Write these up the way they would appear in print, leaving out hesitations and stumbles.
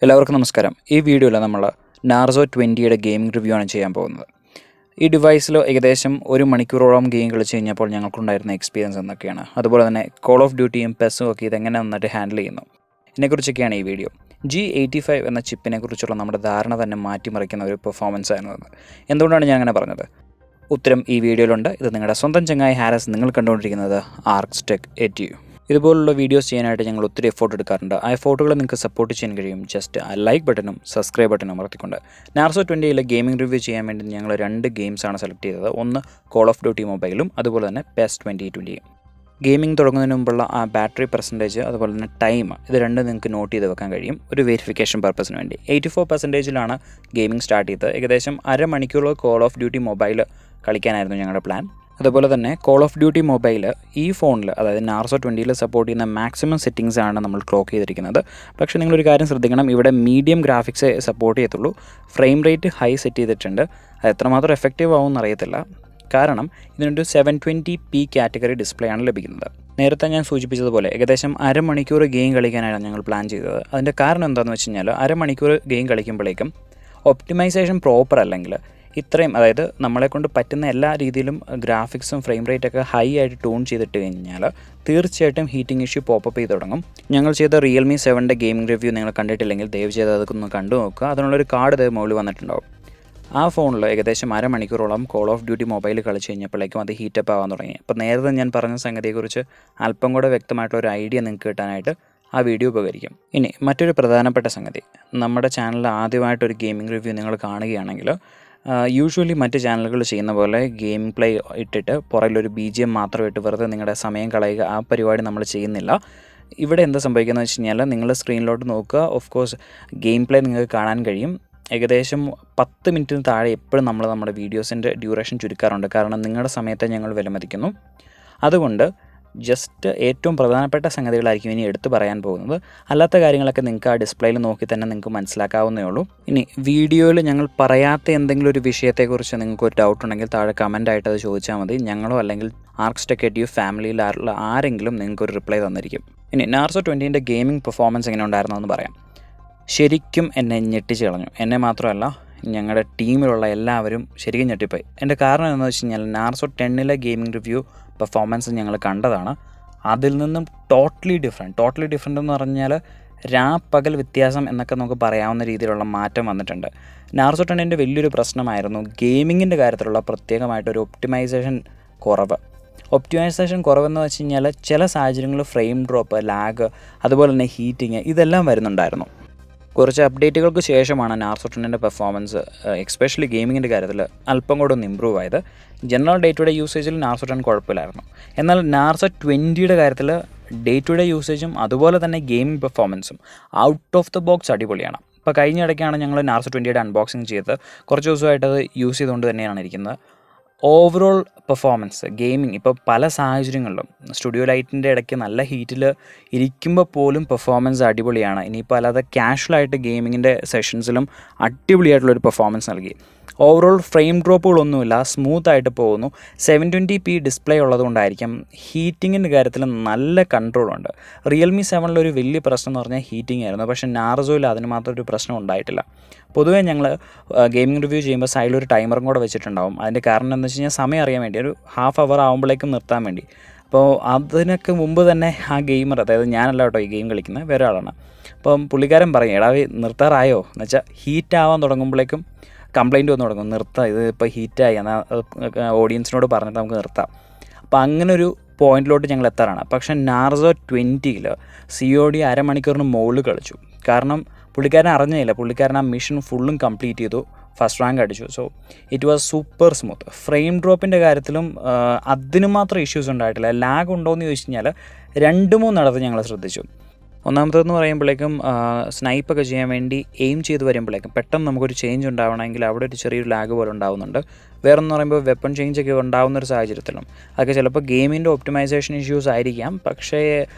എല്ലാവർക്കും നമസ്കാരം. ഈ വീഡിയോയിൽ നമ്മൾ നാർസോ 20യുടെ ഗെയിമിംഗ് റിവ്യൂ ആണ് ചെയ്യാൻ പോകുന്നത്. ഈ ഡിവൈസിൽ ഏകദേശം 1 മണിക്കൂറോളം ഗെയിം കളിച്ച് കഴിഞ്ഞപ്പോൾ ഞങ്ങൾക്കുണ്ടായിരുന്ന എക്സ്പീരിയൻസ് എന്തൊക്കെയാണ്, അതുപോലെ തന്നെ കോൾ ഓഫ് ഡ്യൂട്ടിയും പെസ്സും ഒക്കെ ഇതെങ്ങനെ നന്നായിട്ട് ഹാൻഡിൽ ചെയ്യുന്നു, ഇതിനെക്കുറിച്ചൊക്കെയാണ് ഈ വീഡിയോ. G85 എന്ന ചിപ്പിനെ കുറിച്ചുള്ള നമ്മുടെ ധാരണ തന്നെ മാറ്റിമറിക്കുന്ന ഒരു പെർഫോമൻസ് ആയിരുന്നു അത്. എന്തുകൊണ്ടാണ് ഞാൻ അങ്ങനെ പറഞ്ഞത്? ഉത്തരം ഈ വീഡിയോയിലുണ്ട്. ഇത് നിങ്ങളുടെ സ്വന്തം ചങ്ങായി ഹാരിസ്. നിങ്ങൾ കണ്ടുകൊണ്ടിരിക്കുന്നത് ആർക്സ് ടെക് ATU. ഇതുപോലുള്ള വീഡിയോസ് ചെയ്യാനായിട്ട് ഞങ്ങൾ ഒത്തിരി എഫോർട്ട് എടുക്കാറുണ്ട്. ആ എഫോർട്ടുകൾ നിങ്ങൾക്ക് സപ്പോർട്ട് ചെയ്യാൻ കഴിയും ജസ്റ്റ് ആ ലൈക്ക് ബട്ടണും സബ്സ്ക്രൈബ് ബട്ടണും അമർത്തിക്കൊണ്ട്. നാർസോ 20യിലെ ഗെയിമിംഗ് റിവ്യൂ ചെയ്യാൻ വേണ്ടി ഞങ്ങൾ 2 ഗെയിംസാണ് സെലക്ട് ചെയ്തത്. ഒന്ന് കോൾ ഓഫ് ഡ്യൂട്ടി മൊബൈലും അതുപോലെ തന്നെ പെസ് 2020. ഗെയിമിംഗ് തുടങ്ങുന്നതിന് മുമ്പുള്ള ആ ബാറ്ററി പെർസെൻറ്റേജ് അതുപോലെ തന്നെ ടൈം, ഇത് രണ്ടും നിങ്ങൾക്ക് നോട്ട് ചെയ്ത് വെക്കാൻ കഴിയും ഒരു വെരിഫിക്കേഷൻ പർപ്പസിന് വേണ്ടി. 84%ലാണ് ഗെയിമിംഗ് സ്റ്റാർട്ട് ചെയ്തത്. ഏകദേശം അരമണിക്കൂർ കോൾ ഓഫ് ഡ്യൂട്ടി മൊബൈൽ കളിക്കാനായിരുന്നു ഞങ്ങളുടെ പ്ലാൻ. അതുപോലെ തന്നെ കോൾ ഓഫ് ഡ്യൂട്ടി മൊബൈൽ ഈ ഫോണിൽ, അതായത് നാർസോ 20യിൽ സപ്പോർട്ട് ചെയ്യുന്ന മാക്സിമം സെറ്റിംഗ്സ് ആണ് നമ്മൾ ക്ലോക്ക് ചെയ്തിരിക്കുന്നത്. പക്ഷേ നിങ്ങളൊരു കാര്യം ശ്രദ്ധിക്കണം, ഇവിടെ മീഡിയം ഗ്രാഫിക്സ് സപ്പോർട്ട് ചെയ്യത്തുള്ളൂ. ഫ്രെയിം റേറ്റ് ഹൈ സെറ്റ് ചെയ്തിട്ടുണ്ട്. അത് എത്രമാത്രം എഫക്റ്റീവ് ആവുമെന്ന് അറിയത്തില്ല, കാരണം ഇതിനൊരു 720p കാറ്റഗറി ഡിസ്പ്ലേ ആണ് ലഭിക്കുന്നത്. നേരത്തെ ഞാൻ സൂചിപ്പിച്ചതുപോലെ ഏകദേശം അരമണിക്കൂർ ഗെയിം കളിക്കാനാണ് ഞങ്ങൾ പ്ലാൻ ചെയ്തത്. അതിൻ്റെ കാരണം എന്താണെന്ന് വെച്ച് കഴിഞ്ഞാൽ, അരമണിക്കൂർ ഗെയിം കളിക്കുമ്പോഴേക്കും ഒപ്റ്റിമൈസേഷൻ പ്രോപ്പർ അല്ലെങ്കിൽ ഇത്രയും, അതായത് നമ്മളെക്കൊണ്ട് പറ്റുന്ന എല്ലാ രീതിയിലും ഗ്രാഫിക്സും ഫ്രെയിം റേറ്റൊക്കെ ഹൈ ആയിട്ട് ട്യൂൺ ചെയ്തിട്ട് കഴിഞ്ഞാൽ തീർച്ചയായിട്ടും ഹീറ്റിംഗ് ഇഷ്യൂ പോപ്പപ്പ് ചെയ്ത് തുടങ്ങും. ഞങ്ങൾ ചെയ്ത Realme 7ൻ്റെ ഗെയിമിംഗ് റിവ്യൂ നിങ്ങൾ കണ്ടിട്ടില്ലെങ്കിൽ ദയവ് ചെയ്ത് അതൊക്കെ ഒന്ന് കണ്ടു നോക്കുക. അതിനുള്ളൊരു കാർഡ് ഇതേ മുകളിൽ വന്നിട്ടുണ്ടാവും. ആ ഫോണിൽ ഏകദേശം അരമണിക്കൂറോളം കോൾ ഓഫ് ഡ്യൂട്ടി മൊബൈൽ കളിച്ച് കഴിഞ്ഞപ്പോഴേക്കും അത് ഹീറ്റപ്പ് ആവാൻ തുടങ്ങി. അപ്പോൾ നേരത്തെ ഞാൻ പറഞ്ഞ സംഗതിയെക്കുറിച്ച് അല്പം കൂടെ വ്യക്തമായിട്ടുള്ളൊരു ഐഡിയ നിങ്ങൾക്ക് കിട്ടാനായിട്ട് ആ വീഡിയോ ഉപകരിക്കും. ഇനി മറ്റൊരു പ്രധാനപ്പെട്ട സംഗതി, നമ്മുടെ ചാനലിൽ ആദ്യമായിട്ടൊരു ഗെയിമിംഗ് റിവ്യൂ നിങ്ങൾ കാണുകയാണെങ്കിൽ യൂഷ്വലി മറ്റ് ചാനലുകൾ ചെയ്യുന്ന പോലെ ഗെയിം പ്ലേ ഇട്ടിട്ട് പുറകിലൊരു BGM മാത്രം ഇട്ട് വെറുതെ നിങ്ങളുടെ സമയം കളയുക, ആ പരിപാടി നമ്മൾ ചെയ്യുന്നില്ല. ഇവിടെ എന്താ സംഭവിക്കുന്നത് വെച്ച് കഴിഞ്ഞാൽ, നിങ്ങൾ സ്ക്രീനിലോട്ട് നോക്കുക. ഓഫ് കോഴ്സ് ഗെയിം പ്ലേ നിങ്ങൾക്ക് കാണാൻ കഴിയും. ഏകദേശം 10 മിനിറ്റിന് താഴെ എപ്പോഴും നമ്മൾ നമ്മുടെ വീഡിയോസിൻ്റെ ഡ്യൂറേഷൻ ചുരുക്കാറുണ്ട്, കാരണം നിങ്ങളുടെ സമയത്തെ ഞങ്ങൾ വിലമതിക്കുന്നു. അതുകൊണ്ട് ജസ്റ്റ് ഏറ്റവും പ്രധാനപ്പെട്ട സംഗതികളായിരിക്കും ഇനി എടുത്തു പറയാൻ പോകുന്നത്. അല്ലാത്ത കാര്യങ്ങളൊക്കെ നിങ്ങൾക്ക് ആ ഡിസ്പ്ലേയിൽ നോക്കി തന്നെ നിങ്ങൾക്ക് മനസ്സിലാക്കാവുന്നേ ഉള്ളൂ. ഇനി വീഡിയോയിൽ ഞങ്ങൾ പറയാത്ത എന്തെങ്കിലും ഒരു വിഷയത്തെക്കുറിച്ച് നിങ്ങൾക്ക് ഒരു ഡൗട്ട് ഉണ്ടെങ്കിൽ താഴെ കമൻ്റായിട്ട് അത് ചോദിച്ചാൽ മതി. ഞങ്ങളോ അല്ലെങ്കിൽ ആർക്സ് ടെക് ATU ഫാമിലിയിലുള്ള ആരെങ്കിലും നിങ്ങൾക്കൊരു റിപ്ലൈ തന്നിരിക്കും. ഇനി നാർസോ 20ൻ്റെ ഗെയിമിംഗ് പെർഫോമൻസ് എങ്ങനെ ഉണ്ടായിരുന്നു എന്ന് പറയാം. ശരിക്കും എന്നെ ഞെട്ടിച്ച് കളഞ്ഞു. എന്നെ മാത്രമല്ല, ഞങ്ങളുടെ ടീമിലുള്ള എല്ലാവരും ശരിക്കും ഞെട്ടിപ്പോയി. എൻ്റെ കാരണം എന്താണെന്ന് വെച്ച് കഴിഞ്ഞാൽ, നാർസോ 10ലെ ഗെയിമിംഗ് റിവ്യൂ പെർഫോമൻസ് ഞങ്ങൾ കണ്ടതാണ്. അതിൽ നിന്നും ടോട്ടലി ഡിഫറെൻ്റ് എന്ന് പറഞ്ഞാൽ പകൽ വ്യത്യാസം എന്നൊക്കെ നമുക്ക് പറയാവുന്ന രീതിയിലുള്ള മാറ്റം വന്നിട്ടുണ്ട്. നാർസോ 10ൻ്റെ വലിയൊരു പ്രശ്നമായിരുന്നു ഗെയിമിങ്ങിൻ്റെ കാര്യത്തിലുള്ള പ്രത്യേകമായിട്ടൊരു ഒപ്റ്റിമൈസേഷൻ കുറവെന്ന് വെച്ച് കഴിഞ്ഞാൽ ചില സാഹചര്യങ്ങളിൽ ഫ്രെയിം ഡ്രോപ്പ്, ലാഗ്, അതുപോലെ തന്നെ ഹീറ്റിങ്, ഇതെല്ലാം വരുന്നുണ്ടായിരുന്നു. കുറച്ച് അപ്ഡേറ്റുകൾക്ക് ശേഷമാണ് നാർസോ 10ൻ്റെ പെർഫോമൻസ് എസ്പെഷ്യലി ഗെയിമിങ്ങിൻ്റെ കാര്യത്തിൽ അല്പം കൂടെ ഒന്ന് ഇമ്പ്രൂവ് ആയത്. ജനറൽ ഡേ ടു ഡേ യൂസേജിൽ നാർസോ 10 കുഴപ്പമില്ലായിരുന്നു. എന്നാൽ നാർസോ 20യുടെ കാര്യത്തിൽ ഡേ ടു ഡേ യൂസേജും അതുപോലെ തന്നെ ഗെയിമിംഗ് പെർഫോമൻസും ഔട്ട് ഓഫ് ദ ബോക്സ് അടിപൊളിയാണ്. ഇപ്പോൾ കഴിഞ്ഞ ഇടയ്ക്കാണ് ഞങ്ങൾ നാർസോ 20യുടെ അൺബോക്സിങ് ചെയ്തത്. കുറച്ച് ദിവസമായിട്ട് അത് യൂസ് ചെയ്തുകൊണ്ട് തന്നെയാണ് ഇരിക്കുന്നത്. ഓവറോൾ പെർഫോമൻസ് ഗെയിമിംഗ് ഇപ്പോൾ പല സാഹചര്യങ്ങളിലും സ്റ്റുഡിയോ ലൈറ്റിൻ്റെ ഇടയ്ക്ക് നല്ല ഹീറ്റിൽ ഇരിക്കുമ്പോൾ പോലും പെർഫോമൻസ് അടിപൊളിയാണ്. ഇനിയിപ്പോൾ അല്ലാതെ കാഷ്വലായിട്ട് ഗെയിമിങ്ങിൻ്റെ സെഷൻസിലും അടിപൊളിയായിട്ടുള്ളൊരു പെർഫോമൻസ് നൽകി. ഓവറോൾ ഫ്രെയിം ഡ്രോപ്പുകളൊന്നുമില്ല, സ്മൂത്തായിട്ട് പോകുന്നു. 720p ഡിസ്പ്ലേ ഉള്ളതുകൊണ്ടായിരിക്കും ഹീറ്റിങ്ങിൻ്റെ കാര്യത്തിൽ നല്ല കൺട്രോളുണ്ട്. Realme 7ലൊരു വലിയ പ്രശ്നം എന്ന് പറഞ്ഞാൽ ഹീറ്റിംഗ് ആയിരുന്നു. പക്ഷേ നാർസോയിൽ അതിന് മാത്രം ഒരു പ്രശ്നം ഉണ്ടായിട്ടില്ല. പൊതുവേ ഞങ്ങൾ ഗെയിമിംഗ് റിവ്യൂ ചെയ്യുമ്പോൾ സൈഡിലൊരു ടൈമറും കൂടെ വെച്ചിട്ടുണ്ടാവും. അതിൻ്റെ കാരണം എന്താണെന്ന് വെച്ച് കഴിഞ്ഞാൽ സമയം അറിയാൻ വേണ്ടി, ഒരു ഹാഫ് അവർ ആകുമ്പോഴേക്കും നിർത്താൻ വേണ്ടി. അപ്പോൾ അതിനൊക്കെ മുമ്പ് തന്നെ ആ ഗെയിമർ, അതായത് ഞാനല്ല കേട്ടോ ഈ ഗെയിം കളിക്കുന്നത്, വേറെ ആളാണ്. അപ്പം പുള്ളിക്കാരൻ പറയും, എടാ നിർത്താറായോ എന്ന് വെച്ചാൽ ഹീറ്റ് ആവാൻ തുടങ്ങുമ്പോഴേക്കും കംപ്ലയിൻറ്റ് വന്ന് തുടങ്ങും, നിർത്താം ഇത് ഇപ്പോൾ ഹീറ്റായി, എന്നാൽ ഓഡിയൻസിനോട് പറഞ്ഞിട്ട് നമുക്ക് നിർത്താം. അപ്പോൾ അങ്ങനൊരു പോയിന്റിലോട്ട് ഞങ്ങൾ എത്താറാണ്. പക്ഷേ നാർസോ 20യിൽ COD അരമണിക്കൂറിന് മുകളിൽ കളിച്ചു. കാരണം പുള്ളിക്കാരൻ അറിഞ്ഞില്ല, പുള്ളിക്കാരൻ ആ മിഷൻ ഫുള്ളും കംപ്ലീറ്റ് ചെയ്തു, ഫസ്റ്റ് റാങ്ക് അടിച്ചു. So it was super smooth. Frame ഡ്രോപ്പിൻ്റെ കാര്യത്തിലും അതിന് മാത്രം ഇഷ്യൂസ് ഉണ്ടായിട്ടില്ല. ലാഗ് ഉണ്ടോ എന്ന് ചോദിച്ചു കഴിഞ്ഞാൽ 2-3 നടത്ത് ഞങ്ങൾ ശ്രദ്ധിച്ചു. ഒന്നാമത്തേതെന്ന് പറയുമ്പോഴേക്കും സ്നൈപ്പൊക്കെ ചെയ്യാൻ വേണ്ടി എയിം ചെയ്ത് വരുമ്പോഴേക്കും പെട്ടെന്ന് നമുക്കൊരു ചേഞ്ച് ഉണ്ടാവണമെങ്കിൽ അവിടെ ഒരു ചെറിയൊരു ലാഗ് പോലെ ഉണ്ടാവുന്നുണ്ട്. വേറെന്ന് പറയുമ്പോൾ വെപ്പൺ ചേഞ്ചൊക്കെ ഉണ്ടാകുന്നൊരു സാഹചര്യത്തിലും അതൊക്കെ ചിലപ്പോൾ ഗെയിമിൻ്റെ ഒപ്റ്റിമൈസേഷൻ ഇഷ്യൂസ് ആയിരിക്കാം. പക്ഷേ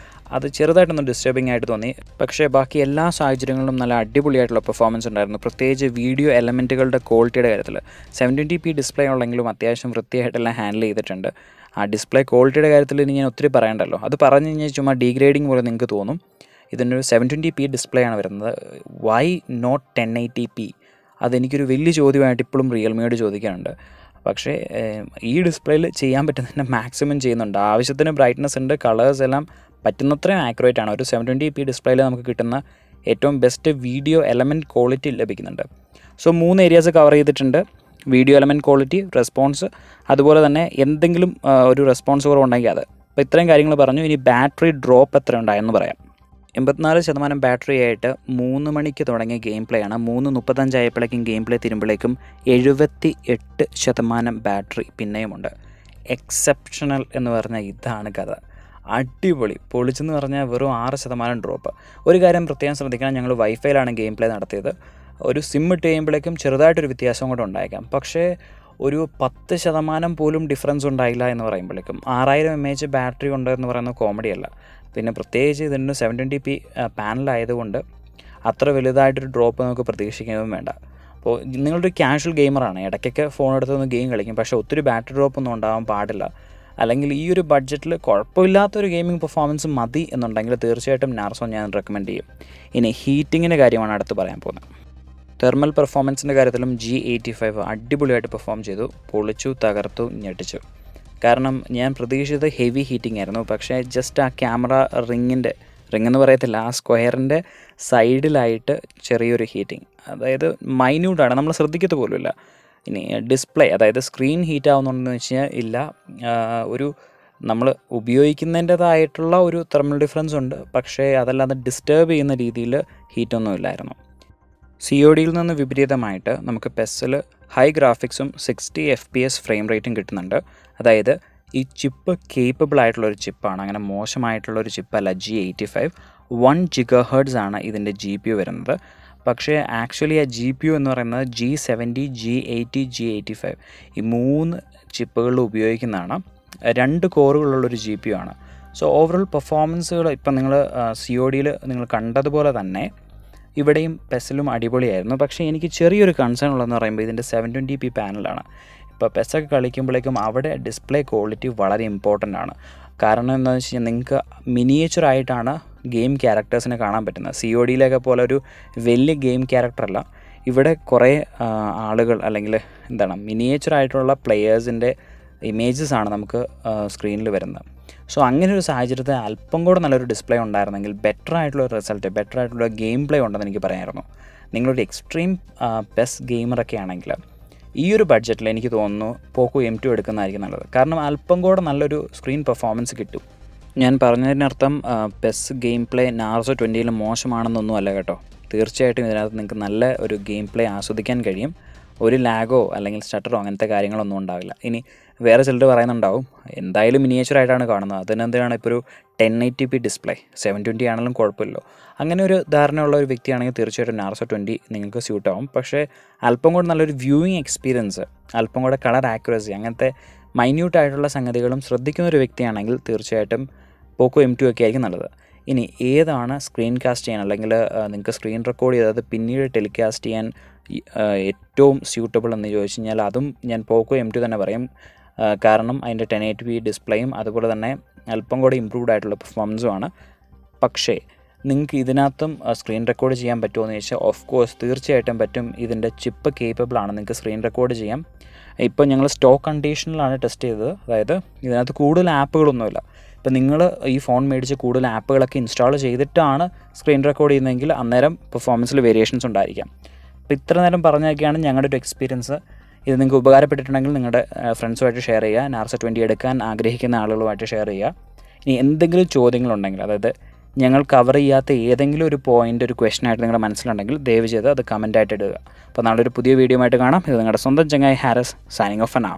അത് ചെറുതായിട്ടൊന്ന് ഡിസ്റ്റർബിംഗ് ആയിട്ട് തോന്നി. പക്ഷേ ബാക്കി എല്ലാ സാഹചര്യങ്ങളിലും നല്ല അടിപൊളിയായിട്ടുള്ള പെർഫോമൻസ് ഉണ്ടായിരുന്നു. പ്രത്യേകിച്ച് വീഡിയോ എലമെൻറ്റുകളുടെ ക്വാളിറ്റിയുടെ കാര്യത്തിൽ 720p ഡിസ്പ്ലേ ഉള്ളെങ്കിലും അത്യാവശ്യം വൃത്തിയായിട്ടെല്ലാം ഹാൻഡിൽ ചെയ്തിട്ടുണ്ട്. ആ ഡിസ്പ്ലേ ക്വാളിറ്റിയുടെ കാര്യത്തിൽ ഇനി ഞാൻ ഒത്തിരി പറയണ്ടല്ലോ, അത് പറഞ്ഞു കഴിഞ്ഞാൽ ചുമ്മാ ഡീഗ്രേഡിങ് പോലെ നിങ്ങൾക്ക് തോന്നും. ഇതിനൊരു 720p ഡിസ്പ്ലേ ആണ് വരുന്നത്. Why not 1080p? അതെനിക്കൊരു വലിയ ചോദ്യമായിട്ട് ഇപ്പോഴും റിയൽമിയോട് ചോദിക്കാനുണ്ട്. പക്ഷേ ഈ ഡിസ്പ്ലേയിൽ ചെയ്യാൻ പറ്റുന്നതിൻ്റെ മാക്സിമം ചെയ്യുന്നുണ്ട്. ആവശ്യത്തിന് ബ്രൈറ്റ്നസ് ഉണ്ട്, കളേഴ്സ് എല്ലാം പറ്റുന്നത്രയും ആക്യുറേറ്റ് ആണ്. ഒരു 720p ഡിസ്പ്ലേയിൽ നമുക്ക് കിട്ടുന്ന ഏറ്റവും ബെസ്റ്റ് വീഡിയോ എലമെൻറ്റ് ക്വാളിറ്റി ലഭിക്കുന്നുണ്ട്. സോ 3 ഏരിയാസ് കവർ ചെയ്തിട്ടുണ്ട്: വീഡിയോ എലമെൻറ്റ് ക്വാളിറ്റി, റെസ്പോൺസ്, അതുപോലെ തന്നെ എന്തെങ്കിലും ഒരു റെസ്പോൺസ് കുറവുണ്ടെങ്കിൽ അത്. അപ്പോൾ ഇത്രയും കാര്യങ്ങൾ പറഞ്ഞു. ഇനി ബാറ്ററി ഡ്രോപ്പ് എത്ര ഉണ്ടായെന്ന് പറയാം. 84% ബാറ്ററി ആയിട്ട് 3 മണിക്ക് തുടങ്ങിയ ഗെയിം പ്ലേ ആണ്. 3:35 ആയപ്പോഴേക്കും ഗെയിം പ്ലേ തീരുമ്പോഴേക്കും 78% ബാറ്ററി പിന്നെയുമുണ്ട്. എക്സെപ്ഷണൽ എന്ന് പറഞ്ഞാൽ ഇതാണ് കഥ. അടിപൊളി പൊളിച്ചെന്ന് പറഞ്ഞാൽ വെറും 6% ഡ്രോപ്പ്. ഒരു കാര്യം പ്രത്യേകം ശ്രദ്ധിക്കണം, ഞങ്ങൾ വൈഫൈയിലാണ് ഗെയിം പ്ലേ നടത്തിയത്. ഒരു സിം ഇട്ട് കഴിയുമ്പോഴേക്കും ചെറുതായിട്ടൊരു വ്യത്യാസം കൂടെ ഉണ്ടായേക്കാം. പക്ഷേ ഒരു 10% പോലും ഡിഫറൻസ് ഉണ്ടായില്ല എന്ന് പറയുമ്പോഴേക്കും 6000 mAh ബാറ്ററി ഉണ്ട് എന്ന് പറയുന്നത് കോമഡിയല്ല. പിന്നെ പ്രത്യേകിച്ച് ഇതിന് 720p പാനലായതുകൊണ്ട് അത്ര വലുതായിട്ടൊരു ഡ്രോപ്പ് നമുക്ക് പ്രതീക്ഷിക്കുകയും വേണ്ട. അപ്പോൾ നിങ്ങളൊരു കാഷ്വൽ ഗെയിമറാണ്, ഇടയ്ക്കൊക്കെ ഫോൺ എടുത്തൊന്ന് ഗെയിം കളിക്കും, പക്ഷേ ഒത്തിരി ബാറ്ററി ഡ്രോപ്പ് ഒന്നും ഉണ്ടാകാൻ പാടില്ല. അല്ലെങ്കിൽ ഈ ഒരു ബഡ്ജറ്റിൽ കുഴപ്പമില്ലാത്തൊരു ഗെയിമിംഗ് പെർഫോമൻസ് മതി എന്നുണ്ടെങ്കിൽ തീർച്ചയായിട്ടും നാർസോ ഞാൻ റെക്കമെൻഡ് ചെയ്യും. ഇനി ഹീറ്റിങ്ങിൻ്റെ കാര്യമാണ് അടുത്ത് പറയാൻ പോകുന്നത്. തെർമൽ പെർഫോമൻസിൻ്റെ കാര്യത്തിലും G85 അടിപൊളിയായിട്ട് പെർഫോം ചെയ്തു. പൊളിച്ചു, തകർത്തു, ഞെട്ടിച്ചു. കാരണം ഞാൻ പ്രതീക്ഷിച്ചത് ഹെവി ഹീറ്റിംഗ് ആയിരുന്നു. പക്ഷേ ജസ്റ്റ് ആ ക്യാമറ റിങ്ങെന്ന് പറയത്തില്ല, ആ സ്ക്വയറിൻ്റെ സൈഡിലായിട്ട് ചെറിയൊരു ഹീറ്റിംഗ്, അതായത് മൈന്യൂട്ടാണ്, നമ്മൾ ശ്രദ്ധിക്കത്ത് പോലുമില്ല. ഇനി ഡിസ്പ്ലേ, അതായത് സ്ക്രീൻ ഹീറ്റ് ആവുന്നുണ്ടെന്ന് വെച്ച് കഴിഞ്ഞാൽ ഇല്ല. ഒരു നമ്മൾ ഉപയോഗിക്കുന്നതിൻ്റേതായിട്ടുള്ള ഒരു തെർമൽ ഡിഫറൻസ് ഉണ്ട്, പക്ഷേ അതല്ലാതെ ഡിസ്റ്റർബ് ചെയ്യുന്ന രീതിയിൽ ഹീറ്റൊന്നും ഇല്ലായിരുന്നു. CODയിൽ നിന്ന് വിപരീതമായിട്ട് നമുക്ക് പെസ്സിൽ ഹൈ ഗ്രാഫിക്സും 60 FPS ഫ്രെയിം റേറ്റും കിട്ടുന്നുണ്ട്. അതായത് ഈ ചിപ്പ് കേപ്പബിൾ ആയിട്ടുള്ളൊരു ചിപ്പാണ്, അങ്ങനെ മോശമായിട്ടുള്ളൊരു ചിപ്പല്ല G85. 1 GHz ആണ് ഇതിൻ്റെ GPU വരുന്നത്. പക്ഷേ ആക്ച്വലി ആ GPU എന്ന് പറയുന്നത് G70, G80, G85 ഈ 3 ചിപ്പുകളിൽ ഉപയോഗിക്കുന്നതാണ്. 2 കോറുകളുള്ളൊരു GPU ആണ്. സോ ഓവറോൾ പെർഫോമൻസുകൾ ഇപ്പം നിങ്ങൾ CODയിൽ നിങ്ങൾ കണ്ടതുപോലെ തന്നെ ഇവിടെയും പെസ്സിലും അടിപൊളിയായിരുന്നു. പക്ഷേ എനിക്ക് ചെറിയൊരു കൺസേൺ ഉള്ളതെന്ന് പറയുമ്പോൾ ഇതിൻ്റെ 720p പാനലാണ്. ഇപ്പോൾ പെസ്സൊക്കെ കളിക്കുമ്പോഴേക്കും അവിടെ ഡിസ്പ്ലേ ക്വാളിറ്റി വളരെ ഇമ്പോർട്ടൻ്റ് ആണ്. കാരണം എന്താണെന്ന് വെച്ച് കഴിഞ്ഞാൽ നിങ്ങൾക്ക് മിനിയേച്ചറായിട്ടാണ് ഗെയിം ക്യാരക്ടേഴ്സിനെ കാണാൻ പറ്റുന്നത്. CODയിലൊക്കെ പോലെ ഒരു വലിയ ഗെയിം ക്യാരക്ടറല്ല. ഇവിടെ കുറേ ആളുകൾ അല്ലെങ്കിൽ മിനിയേച്ചറായിട്ടുള്ള പ്ലെയേഴ്സിൻ്റെ ഇമേജസ് ആണ് നമുക്ക് സ്ക്രീനിൽ വരുന്നത്. സോ അങ്ങനെ ഒരു സാഹചര്യത്തിൽ അല്പം കൂടെ നല്ലൊരു ഡിസ്പ്ലേ ഉണ്ടായിരുന്നെങ്കിൽ ബെറ്റർ ആയിട്ടുള്ള റിസൾട്ട്, ബെറ്റർ ആയിട്ടുള്ള ഗെയിം പ്ലേ ഉണ്ടെന്ന് എനിക്ക് പറയാമായിരുന്നു. നിങ്ങളൊരു എക്സ്ട്രീം പെസ് ഗെയിമറൊക്കെ ആണെങ്കിൽ ഈ ഒരു ബഡ്ജറ്റിൽ എനിക്ക് തോന്നുന്നു പോക്കോ M2 എടുക്കുന്നതായിരിക്കും നല്ലത്. കാരണം അല്പം കൂടെ നല്ലൊരു സ്ക്രീൻ പെർഫോമൻസ് കിട്ടും. ഞാൻ പറഞ്ഞതിനർത്ഥം പെസ് ഗെയിം പ്ലേ നാർസോ 20ൽ മോശമാണെന്നൊന്നും അല്ല കേട്ടോ. തീർച്ചയായിട്ടും ഇതിനകത്ത് നിങ്ങൾക്ക് നല്ല ഒരു ഗെയിം പ്ലേ ആസ്വദിക്കാൻ കഴിയും. ഒരു ലാഗോ അല്ലെങ്കിൽ സ്റ്റട്ടറോ അങ്ങനത്തെ കാര്യങ്ങളൊന്നും ഉണ്ടാവില്ല. ഇനി വേറെ ചിലർ പറയുന്നുണ്ടാവും എന്തായാലും മിനിയേച്ചറായിട്ടാണ് കാണുന്നത്, അതിനെന്തിനാണ് ഇപ്പോൾ ഒരു 1080p ഡിസ്പ്ലേ, 720 ആണെങ്കിലും കുഴപ്പമില്ലല്ലോ. അങ്ങനെ ഒരു ധാരണയുള്ള ഒരു വ്യക്തിയാണെങ്കിൽ തീർച്ചയായിട്ടും നാർസോ 20 നിങ്ങൾക്ക് സ്യൂട്ടാവും. പക്ഷേ അല്പം കൂടെ നല്ലൊരു വ്യൂയിങ് എക്സ്പീരിയൻസ്, അല്പം കൂടെ കളർ ആക്യുറസി, അങ്ങനത്തെ മൈന്യൂട്ടായിട്ടുള്ള സംഗതികളും ശ്രദ്ധിക്കുന്ന ഒരു വ്യക്തിയാണെങ്കിൽ തീർച്ചയായിട്ടും പോക്കോ M2 ഒക്കെ ആയിരിക്കും നല്ലത്. ഇനി ഏതാണ് സ്ക്രീൻ കാസ്റ്റ് ചെയ്യാൻ അല്ലെങ്കിൽ നിങ്ങൾക്ക് സ്ക്രീൻ റെക്കോർഡ് ചെയ്തത് പിന്നീട് ടെലികാസ്റ്റ് ചെയ്യാൻ ഏറ്റവും സ്യൂട്ടബിൾ എന്ന് ചോദിച്ചു കഴിഞ്ഞാൽ അതും ഞാൻ പോക്കോ M2 തന്നെ പറയും. കാരണം അതിൻ്റെ 1080p ഡിസ്പ്ലേയും അതുപോലെ തന്നെ അല്പം കൂടെ ഇമ്പ്രൂവ്ഡ് ആയിട്ടുള്ള പെർഫോമൻസുമാണ്. പക്ഷേ നിങ്ങൾക്ക് ഇതിനകത്തും സ്ക്രീൻ റെക്കോർഡ് ചെയ്യാൻ പറ്റുമോ എന്ന് ചോദിച്ചാൽ ഓഫ് കോഴ്സ് തീർച്ചയായിട്ടും പറ്റും. ഇതിൻ്റെ ചിപ്പ് കേപ്പബിളാണ്, നിങ്ങൾക്ക് സ്ക്രീൻ റെക്കോർഡ് ചെയ്യാം. ഇപ്പോൾ ഞങ്ങൾ സ്റ്റോക്ക് കണ്ടീഷനിലാണ് ടെസ്റ്റ് ചെയ്തത്. അതായത് ഇതിനകത്ത് കൂടുതൽ ആപ്പുകളൊന്നുമില്ല. ഇപ്പോൾ നിങ്ങൾ ഈ ഫോൺ മേടിച്ച് കൂടുതൽ ആപ്പുകളൊക്കെ ഇൻസ്റ്റാൾ ചെയ്തിട്ടാണ് സ്ക്രീൻ റെക്കോർഡ് ചെയ്യുന്നതെങ്കിൽ അന്നേരം പെർഫോമൻസിൽ വേരിയേഷൻസ് ഉണ്ടായിരിക്കാം. അപ്പോൾ ഇത്ര നേരം പറഞ്ഞൊക്കെയാണ് ഞങ്ങളുടെ ഒരു എക്സ്പീരിയൻസ്. ഇത് നിങ്ങൾക്ക് ഉപകാരപ്പെട്ടിട്ടുണ്ടെങ്കിൽ നിങ്ങളുടെ ഫ്രണ്ട്സുമായിട്ട് ഷെയർ ചെയ്യുക. നാർസോ 20 എടുക്കാൻ ആഗ്രഹിക്കുന്ന ആളുകളുമായിട്ട് ഷെയർ ചെയ്യുക. ഇനി എന്തെങ്കിലും ചോദ്യങ്ങളുണ്ടെങ്കിൽ, അതായത് ഞങ്ങൾ കവർ ചെയ്യാത്ത ഏതെങ്കിലും ഒരു പോയിൻ്റ്, ഒരു ക്വസ്റ്റനായിട്ട് നിങ്ങളുടെ മനസ്സിലുണ്ടെങ്കിൽ ദയവ് ചെയ്ത് അത് കമൻറ്റായിട്ട് ഇടുക. അപ്പോൾ നാളെ ഒരു പുതിയ വീഡിയോ ആയിട്ട് കാണാം. ഇത് നിങ്ങളുടെ സ്വന്തം ചങ്ങായി ഹാരിസ്, സൈനിങ് ഓഫ് നൗ.